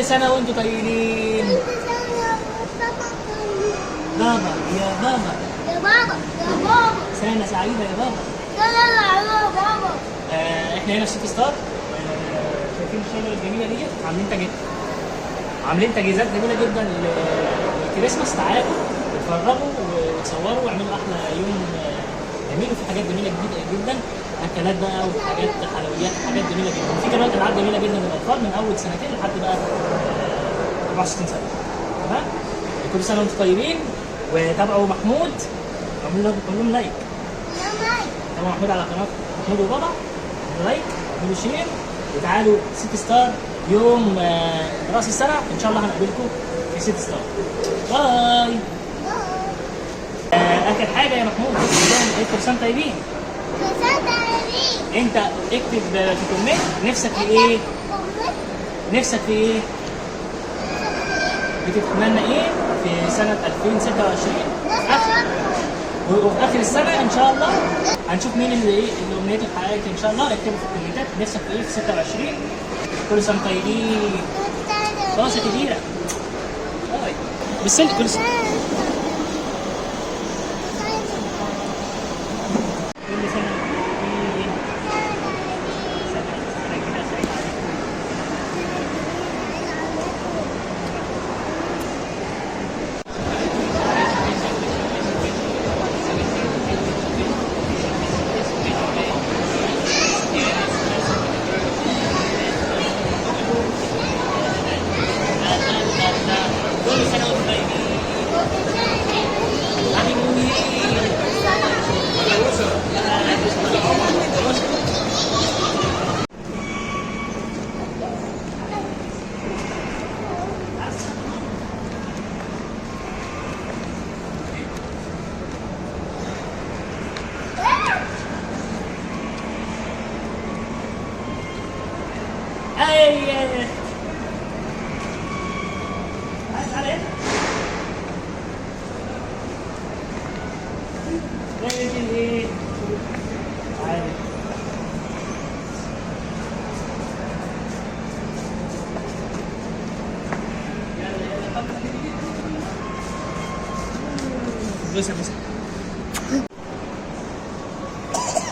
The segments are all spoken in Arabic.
سنة وانتم طيبين. بابا يا بابا. يا بابا يا بابا. سنة سعيدة يا بابا. يا بابا. احنا هنا في سيتي ستار. شايفين الشجرة الجميلة ديت؟ عاملين تجهيزات جميلة جدا للكريسماس. تعالوا اتفرجوا وتصوروا واعملوا احلى يوم جميل. وفي حاجات جميلة جدا، اكلات بقى وحاجات حلويات وحاجات جميلة جدا. وفي كمان العاب جميلة جدا للاطفال من اول سنتين لحد بقى 64 سنة. تمام؟ كل سنة وانتم طيبين. وتابعوا محمود، اعملوا لهم لايك. تابعوا محمود على قناة محمود وبابا، اعملوا لايك، اعملوا شير، وتعالوا سيتي ستار يوم راس السنة ان شاء الله هنقابلكم في سيتي ستار. باي. اخر حاجة يا محمود، كل سنة طيبين. انت اكتب في كومنت نفسك في ايه؟ نفسك في ايه؟ بتتمنى ايه في سنة 2026؟ وفي اخر السنة ان شاء الله هنشوف مين اللي امنيته اتحققت ان شاء الله. اكتبوا في الكومنتات نفسك في ايه في 26. كل سنة طيبين. فرصة كبيرة. باي. بالسلك كل سنة.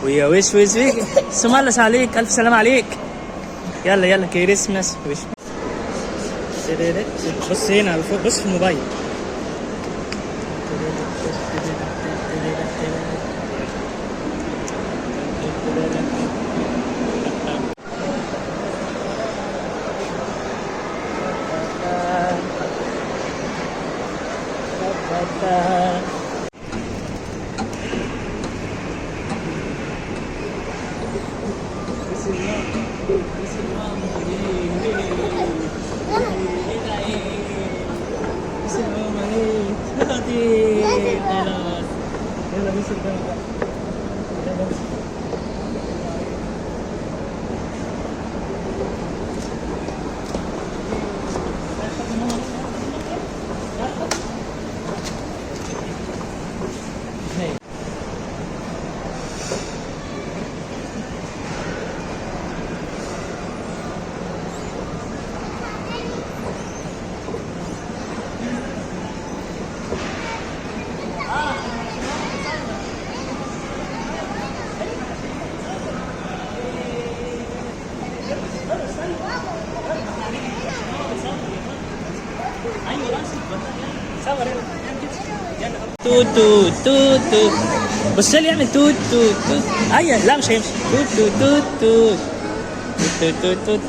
ويا وش سمالس عليك، الف سلام عليك. يلا كريسماس وش. بص هنا على فوق، بص في الموبايل. توت توت توت توت. بص لي يعمل توت توت توت. ايوه لا مش هيمشي. توت توت توت توت توت توت توت.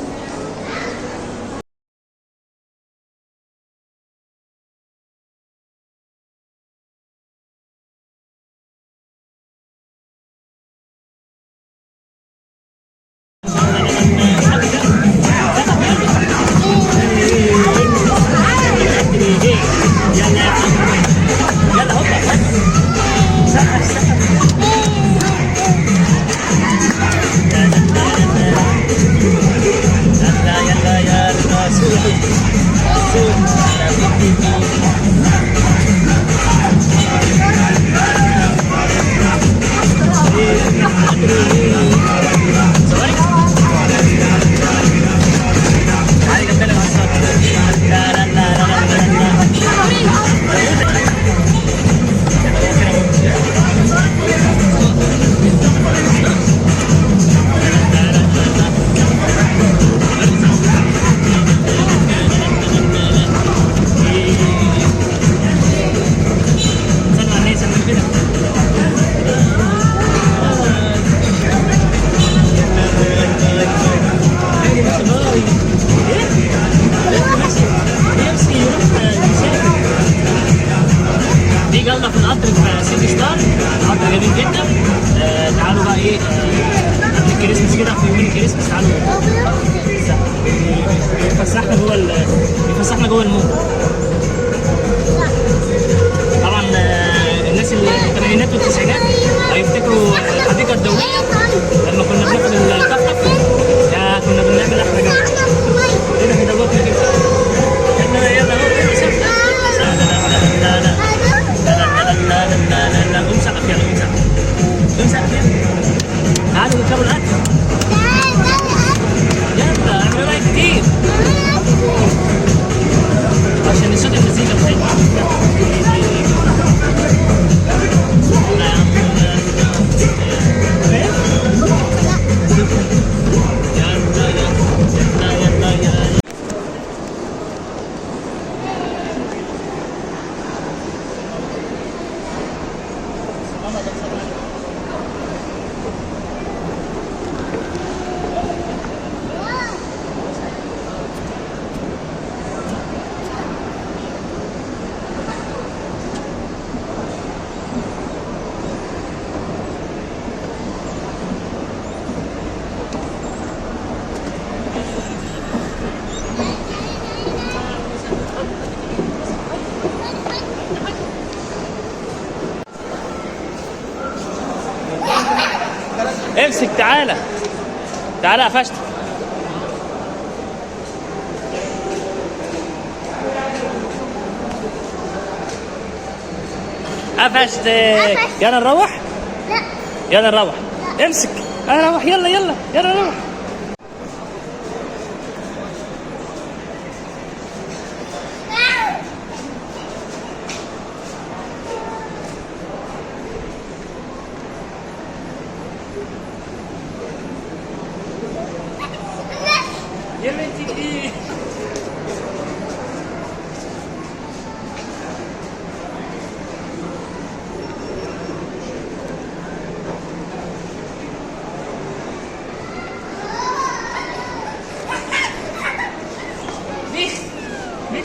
قطر في سيتي ستار، قطر جميل جدا. تعالوا بقى ايه قبل الكريسماس كده، في يومين الكريسماس تعالوا يفسحنا يفسحنا جوه المول. طبعا الناس اللي في الثمانينات والتسعينات هيفتكروا الحديقه الدوليه لما كنا بناخد الطفطف، يا كنا بنعمل احلى جو. هنا في دوتنا كده. يلا يلا هو سقف. لا لا لا لا لا لا لا لا لا قوم سقف، يلا قوم سقف. قوم سقف يلا. تعالوا نركبوا الاكل. يلا اعملوا لايك كتير عشان صوت المزيكا بتاعتنا. امسك، تعالى تعالى قفشت. قفشت. يلا نروح. لا يلا نروح. امسك انا نروح. يلا يلا يلا نروح. يا بنتي ايه؟ ميخ ميخ.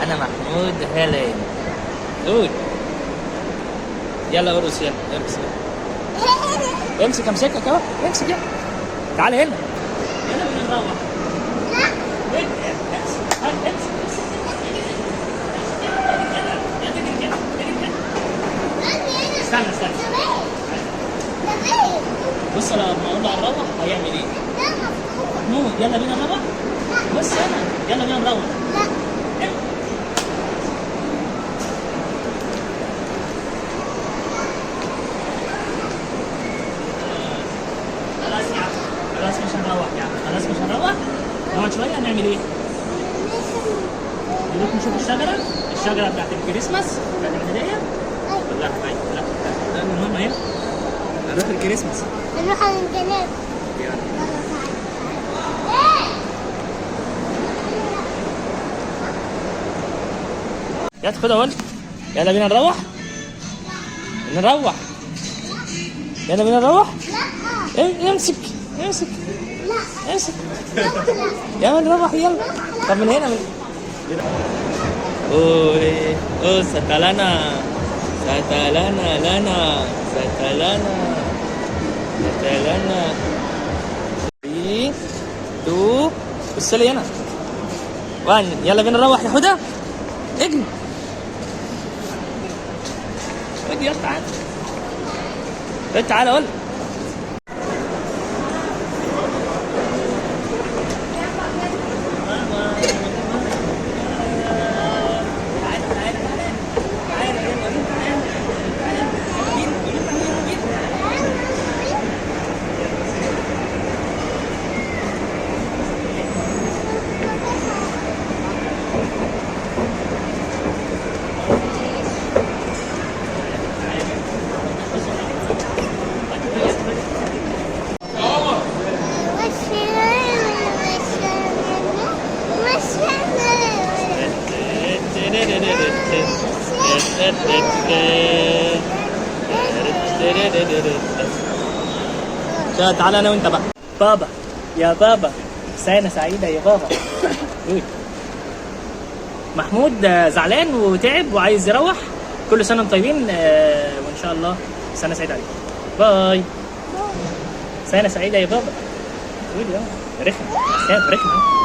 أنا محمود هيلين. قول يلا ارقص. يلا امسك امسك امسكك اهو. امسك يلا. تعال هنا. يلا بدنا نروح. لا استنى استنى. بص لما اقول له نروح هيعمل ايه؟ محمود يلا بينا نروح. بص هنا يلا بينا نروح. خلاص مش هنروح يعني. خلاص مش هنروح. نقعد شويه. هنعمل ايه؟ نروح نشوف الشجره بتاعت الكريسماس بتاعت الهديه. لا لا لا المهم اهي. هنروح الكريسماس. نروح على الجناب. يا خد اقول. يلا بينا نروح. نروح. يلا بينا نروح. لا امسك امسك لا امسك. يلا نروح يلا. طب من هنا اوه اوه ستلانا ستلانا لنا ستلانا ستلانا 3 2 بص لي هنا. يلا بينا نروح يا هدى. اجري اجري يلا تعالى. تعالى قول. تعالى انا وانت بقى. بابا يا بابا، سنة سعيدة يا بابا. قول. محمود زعلان وتعب وعايز يروح. كل سنة وانتم طيبين، وان شاء الله سنة سعيدة عليكم. باي. سنة سعيدة يا بابا. قول يا رخم. رخم.